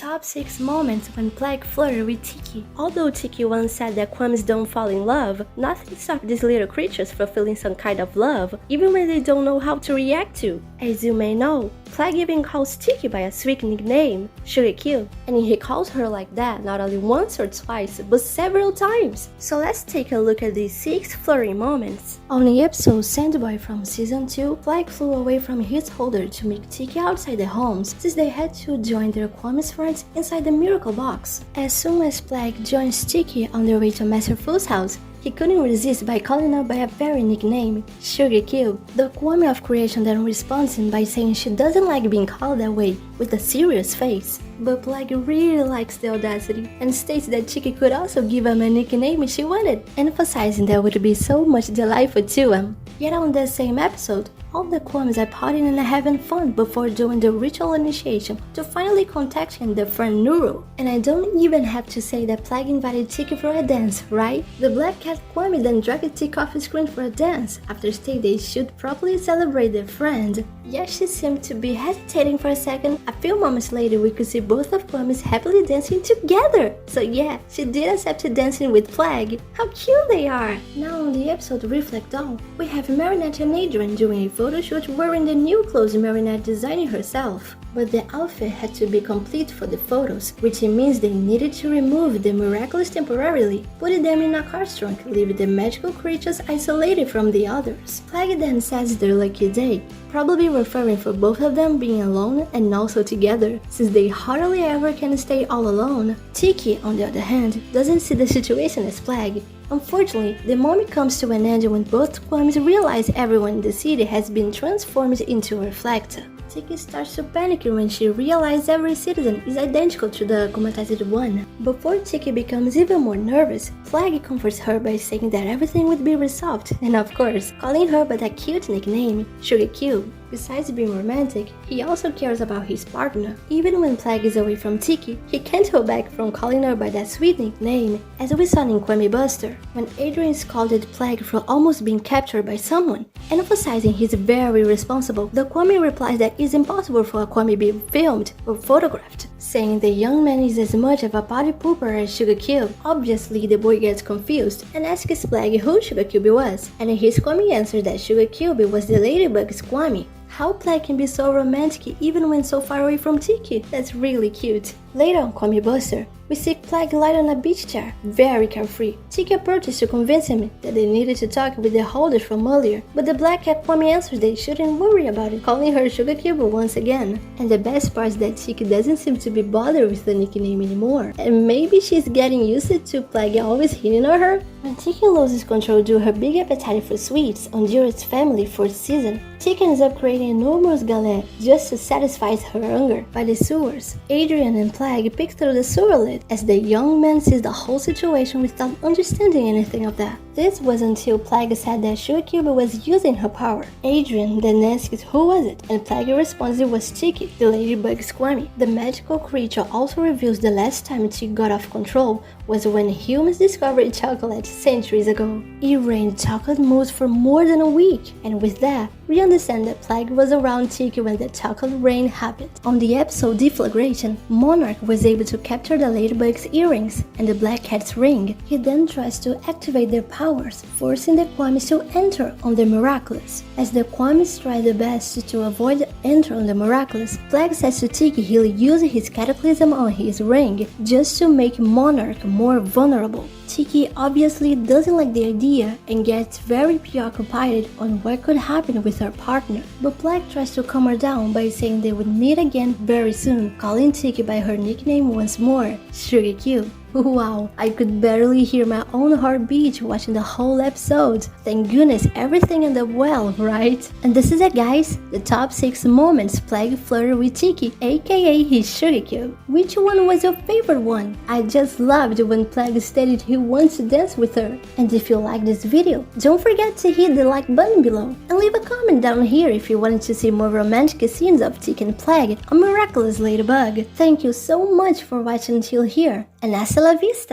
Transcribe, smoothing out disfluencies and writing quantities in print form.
top 6 moments when Plagg flirted with Tikki. Although Tikki once said that Kwamis don't fall in love, nothing stops these little creatures from feeling some kind of love, even when they don't know how to react to. As you may know, Plagg even calls Tikki by a sweet nickname, Sugarcube, and he calls her like that not only once or twice, but several times. So let's take a look at these 6 flirting moments. On the episode Sandboy from season 2, Plagg flew away from his holder to meet Tikki outside the homes, since they had to join their Kwamis friends inside the miracle box. As soon as Plagg joins Tikki on their way to Master Fu's house, he couldn't resist by calling her by a very nickname, Sugarcube. The Kwami of creation then responds him by saying she doesn't like being called that way, with a serious face. But Plagg really likes the audacity and states that Tikki could also give him a nickname she wanted, emphasizing that would be so much delightful to him. Yet on that same episode, all the Kwamis are partying and having fun before doing the ritual initiation to finally contacting their friend Noir. And I don't even have to say that Plagg invited Tikki for a dance, right? The black cat Kwami then dragged Tikki off the screen for a dance, after stating they should properly celebrate their friend. Yes, she seemed to be hesitating for a second. A few moments later, we could see both of Kwamis happily dancing together. So yeah, she did accept dancing with Plagg. How cute they are! Now on the episode Reflekdoll, we have Marinette and Adrian doing a photo shoot wearing the new clothes Marinette designed herself. But the outfit had to be complete for the photos, which means they needed to remove the Miraculous temporarily, putting them in a car trunk, leaving the magical creatures isolated from the others. Plagg then says their lucky day, probably referring for both of them being alone and also together, since they hardly ever can stay all alone. Tikki, on the other hand, doesn't see the situation as Plagg. Unfortunately, the moment comes to an end when both Kwamis realize everyone in the city has been transformed into a Reflekdoll. Tikki starts to panic when she realizes every citizen is identical to the comatized one. Before Tikki becomes even more nervous, Plagg comforts her by saying that everything would be resolved, and of course, calling her by that cute nickname, Sugarcube. Besides being romantic, he also cares about his partner. Even when Plagg is away from Tikki, he can't hold back from calling her by that sweet nickname, as we saw in Kwami Buster, when Adrian scolded Plagg for almost being captured by someone. Emphasizing he's very responsible, the Kwami replies that it's impossible for a Kwami be filmed or photographed, saying the young man is as much of a party pooper as Sugarcube. Obviously, the boy gets confused and asks Plagg who Sugarcube was, and his Kwami answers that Sugarcube was the Ladybug's Kwami. How Plagg can be so romantic even when so far away from Tikki? That's really cute. Later on Kwami Buster, we see Plagg lie on a beach chair, very carefree. Tikki approaches to convince him that they needed to talk with the holder from earlier, but the black cat Kwami answers they shouldn't worry about it, calling her Sugarcube once again. And the best part is that Tikki doesn't seem to be bothered with the nickname anymore, and maybe she's getting used to Plagg always hitting on her. When Tikki loses control due to her big appetite for sweets on Duret's family 4th season, Tikki ends up creating an enormous galette just to satisfy her hunger by the sewers. Adrian and Plagg pick through the sewer lid as the young man sees the whole situation without understanding anything of that. This was until Plagg said that Sugarcube was using her power. Adrian then asks who was it, and Plagg responds it was Tikki, the Ladybug's Kwami. The magical creature also reveals the last time Tikki got off control was when humans discovered chocolate centuries ago. It rained chocolate mousse for more than a week, and with that, we understand that Plagg was around Tikki when the chocolate rain happened. On the episode Deflagration, Monarch was able to capture the Ladybug's earrings and the Black Cat's ring. He then tries to activate their powers, forcing the Kwamis to enter on the Miraculous. As the Kwamis try their best to avoid enter on the Miraculous, Plagg says to Tikki he'll use his cataclysm on his ring just to make Monarch more vulnerable. Tikki obviously doesn't like the idea and gets very preoccupied on what could happen with her partner, but Plagg tries to calm her down by saying they would meet again very soon, calling Tikki by her nickname once more, Sugarcube. Wow, I could barely hear my own heartbeat watching the whole episode. Thank goodness everything ended well, right? And this is it guys, the top 6 moments Plagg flirted with Tikki, aka his Sugarcube. Which one was your favorite one? I just loved when Plagg stated he wants to dance with her. And if you like this video, don't forget to hit the like button below and leave a comment down here if you wanted to see more romantic scenes of Tikki and Plagg, a miraculous Ladybug. Thank you so much for watching until here, and hasta la vista!